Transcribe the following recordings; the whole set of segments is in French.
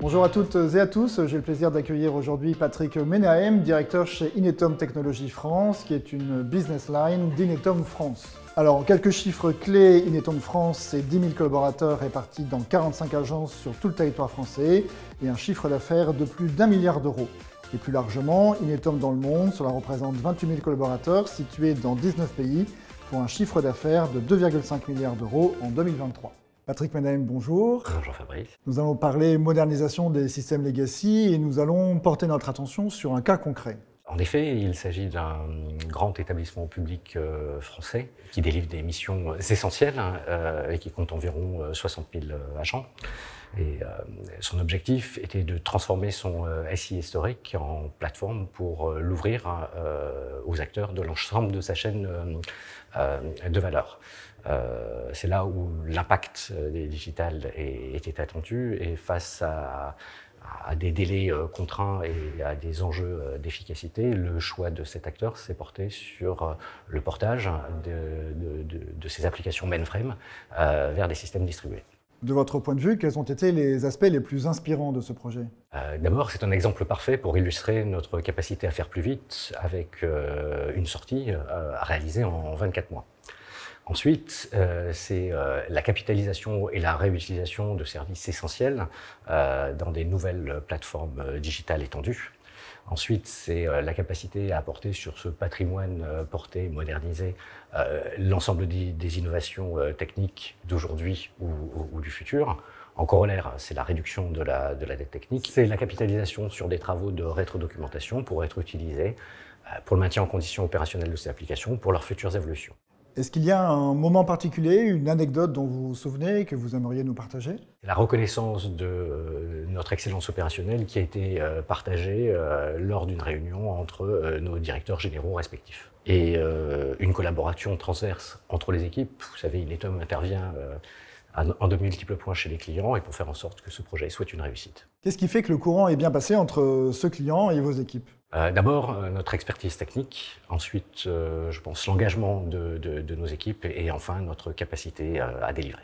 Bonjour à toutes et à tous, j'ai le plaisir d'accueillir aujourd'hui Patrick Menahem, directeur chez Inetom Technologies France, qui est une business line d'Inetom France. Alors, en quelques chiffres clés, Inetom France, c'est 10 000 collaborateurs répartis dans 45 agences sur tout le territoire français et un chiffre d'affaires de plus d'1 milliard d'euros. Et plus largement, Inetom dans le monde, cela représente 28 000 collaborateurs situés dans 19 pays pour un chiffre d'affaires de 2,5 milliards d'euros en 2023. Patrick Menahem, bonjour. Bonjour Fabrice. Nous allons parler modernisation des systèmes legacy et nous allons porter notre attention sur un cas concret. En effet, il s'agit d'un grand établissement public français qui délivre des missions essentielles et qui compte environ 60 000 agents. Et son objectif était de transformer son SI historique en plateforme pour l'ouvrir aux acteurs de l'ensemble de sa chaîne de valeur. C'est là où l'impact des digitales était attendu et face à des délais contraints et à des enjeux d'efficacité, le choix de cet acteur s'est porté sur le portage de ces applications mainframe vers des systèmes distribués. De votre point de vue, quels ont été les aspects les plus inspirants de ce projet ? D'abord, c'est un exemple parfait pour illustrer notre capacité à faire plus vite avec une sortie à réaliser en 24 mois. Ensuite, c'est la capitalisation et la réutilisation de services essentiels dans des nouvelles plateformes digitales étendues. Ensuite, c'est la capacité à apporter sur ce patrimoine porté, modernisé, l'ensemble des innovations techniques d'aujourd'hui ou du futur. En corollaire, c'est la réduction de la dette technique. C'est la capitalisation sur des travaux de rétrodocumentation pour être utilisés pour le maintien en condition opérationnelle de ces applications, pour leurs futures évolutions. Est-ce qu'il y a un moment particulier, une anecdote dont vous vous souvenez, que vous aimeriez nous partager ? La reconnaissance de notre excellence opérationnelle qui a été partagée lors d'une réunion entre nos directeurs généraux respectifs. Et une collaboration transverse entre les équipes. Vous savez, Inetom intervient en de multiples points chez les clients et pour faire en sorte que ce projet soit une réussite. Qu'est-ce qui fait que le courant est bien passé entre ce client et vos équipes ? D'abord, notre expertise technique, ensuite, je pense, l'engagement de nos équipes et enfin, notre capacité à délivrer.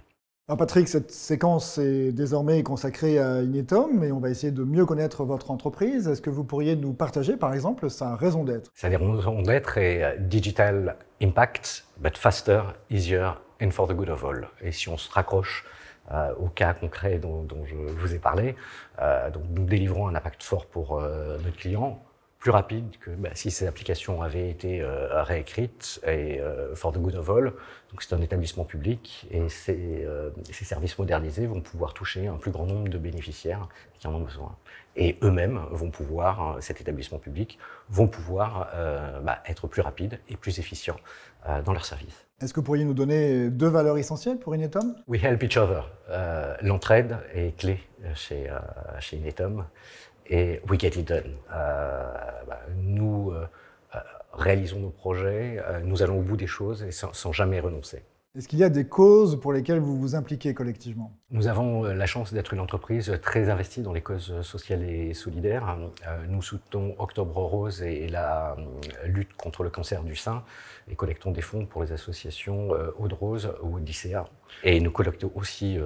Alors Patrick, cette séquence est désormais consacrée à Inetom et on va essayer de mieux connaître votre entreprise. Est-ce que vous pourriez nous partager, par exemple, sa raison d'être ? Sa raison d'être est Digital Impact, but faster, easier and for the good of all. Et si on se raccroche au cas concret dont je vous ai parlé, donc nous délivrons un impact fort pour notre client, plus rapide que si ces applications avaient été réécrites et for the good of all. Donc c'est un établissement public et ces services modernisés vont pouvoir toucher un plus grand nombre de bénéficiaires qui en ont besoin. Et eux-mêmes vont pouvoir, cet établissement public, vont pouvoir être plus rapides et plus efficients dans leurs services. Est-ce que vous pourriez nous donner 2 valeurs essentielles pour Inetom ? We help each other. L'entraide est clé chez Inetom. Et we get it done. Nous réalisons nos projets, nous allons au bout des choses et sans jamais renoncer. Est-ce qu'il y a des causes pour lesquelles vous vous impliquez collectivement ? Nous avons la chance d'être une entreprise très investie dans les causes sociales et solidaires. Nous soutenons Octobre Rose et la lutte contre le cancer du sein et collectons des fonds pour les associations Aude Rose ou Odyssea. Et nous collectons aussi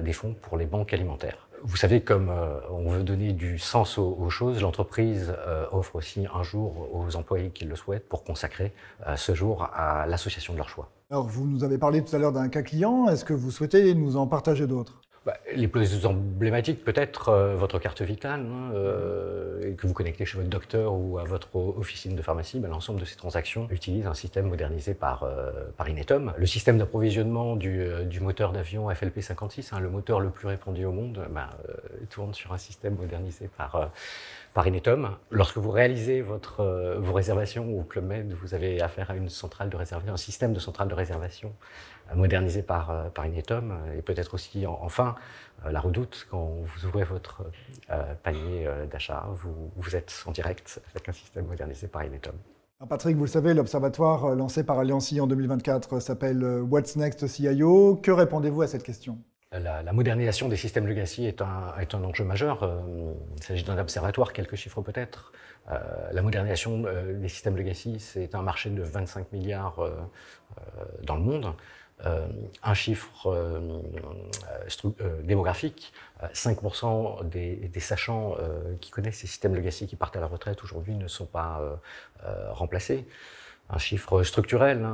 des fonds pour les banques alimentaires. Vous savez, comme on veut donner du sens aux choses, l'entreprise offre aussi un jour aux employés qui le souhaitent pour consacrer ce jour à l'association de leur choix. Alors, vous nous avez parlé tout à l'heure d'un cas client. Est-ce que vous souhaitez nous en partager d'autres ? Les plus emblématiques, peut-être votre carte vitale, que vous connectez chez votre docteur ou à votre officine de pharmacie. L'ensemble de ces transactions utilisent un système modernisé par Inetom. Le système d'approvisionnement du moteur d'avion FLP56, le moteur le plus répandu au monde, tourne sur un système modernisé par Inetom. Lorsque vous réalisez vos réservations au Club Med, vous avez affaire à une centrale de réservation, un système de centrale de réservation modernisé par Inetom. Et peut-être aussi, enfin, la Redoute, quand vous ouvrez votre panier d'achat, vous êtes en direct avec un système modernisé par Inetom. Alors Patrick, vous le savez, l'observatoire lancé par Alliancy en 2024 s'appelle What's Next CIO. Que répondez-vous à cette question ? La modernisation des systèmes legacy est un enjeu majeur. Il s'agit d'un observatoire, quelques chiffres peut-être. La modernisation des systèmes legacy, c'est un marché de 25 milliards dans le monde. Un chiffre démographique, 5% des sachants qui connaissent ces systèmes legacy qui partent à la retraite aujourd'hui ne sont pas remplacés. Un chiffre structurel,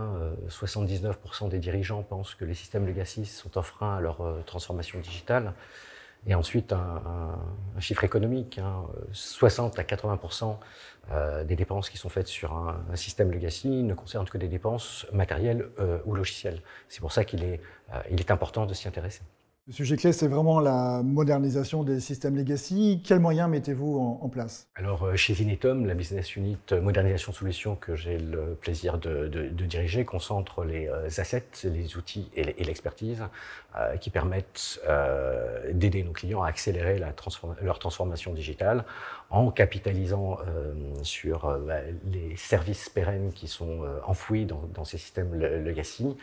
79% des dirigeants pensent que les systèmes legacy sont un frein à leur transformation digitale. Et ensuite, un chiffre économique, 60 à 80% des dépenses qui sont faites sur un système legacy ne concernent que des dépenses matérielles ou logicielles. C'est pour ça qu'il est important de s'y intéresser. Le sujet clé, c'est vraiment la modernisation des systèmes legacy. Quels moyens mettez-vous en place? Alors, chez Inetom, la business unit modernisation solutions que j'ai le plaisir de diriger concentre les assets, les outils et l'expertise qui permettent d'aider nos clients à accélérer leur transformation digitale en capitalisant sur les services pérennes qui sont enfouis dans ces systèmes legacy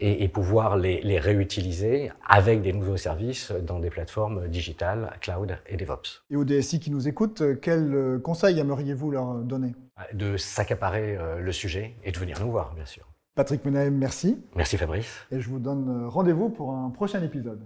et pouvoir les réutiliser avec des nouveaux services dans des plateformes digitales, cloud et DevOps. Et aux DSI qui nous écoutent, quels conseils aimeriez-vous leur donner? De s'accaparer le sujet et de venir nous voir, bien sûr. Patrick Menahem, merci. Merci Fabrice. Et je vous donne rendez-vous pour un prochain épisode.